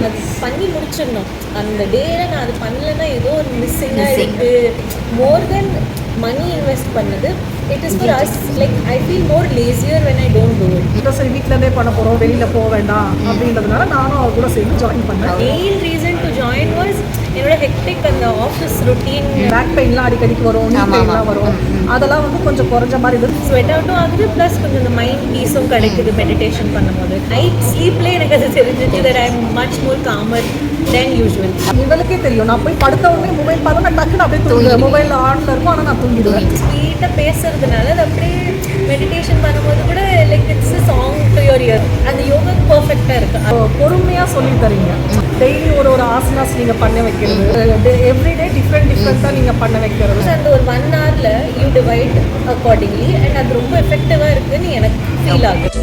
அது பண்ணி முடிச்சிடணும். அந்த டேல நான் அது பண்ணலைன்னா ஏதோ ஒரு மிஸ்ஸிங்காக இருக்குது. மோர் தென் மணி இன்வெஸ்ட் பண்ணது, it is for us. Like I feel more lazier when I don't do it. இப்போ சரி வீட்டிலேருந்தே பண்ண போகிறோம், வெளியில் போக வேண்டாம் அப்படின்றதுனால நானும் அவர் கூட சேர்ந்து ஜாயின் பண்ணேன். Main reason to join was என்னோட ஹெக்டிக் அந்த ஆஃபீஸ் ரொட்டீன். பேக் பெயின்லாம் அடிக்கடிக்கு வரும், நீ பெயின்லாம் வரும், அதெல்லாம் வந்து கொஞ்சம் குறைஞ்ச மாதிரி இருந்தது. ஸ்வெட் அவுட்டும் ஆகுது, ப்ளஸ் கொஞ்சம் இந்த மைண்ட் பீஸும் கிடைக்குது மெடிடேஷன் பண்ணும்போது. நைட் ஸ்லீப்லேயே எனக்கு அது தெரிஞ்சிச்சு that I am much more calmer than usual. இவளுக்கே தெரியும், நான் போய் படுத்த உடனே மொபைல் பார்த்தா நான் டக்குன்னு அப்படியே தூங்கிடுவேன். மொபைல் ஆனில் இருக்கும், ஆனால் நான் தூங்கிடுவேன். ஸ்வீட்டாக பேசுறதுனால அது அப்படியே மெடிடேஷன் பண்ணும்போது கூட like it's song to your year. அந்த யோகா பர்ஃபெக்டாக இருக்குது. பொறுமையாக சொல்லி தரீங்க. டெய்லி ஒரு ஆசனாஸ் நீங்கள் பண்ண வைக்கிறது, எவ்ரிடே டிஃப்ரெண்ட்டாக நீங்கள் பண்ண வைக்கிறது. அந்த ஒரு 1 hourல யூ டிவைட் அக்கார்டிங்லி அண்ட் அது ரொம்ப எஃபெக்டிவாக இருக்குதுன்னு எனக்கு ஃபீல் ஆகுது.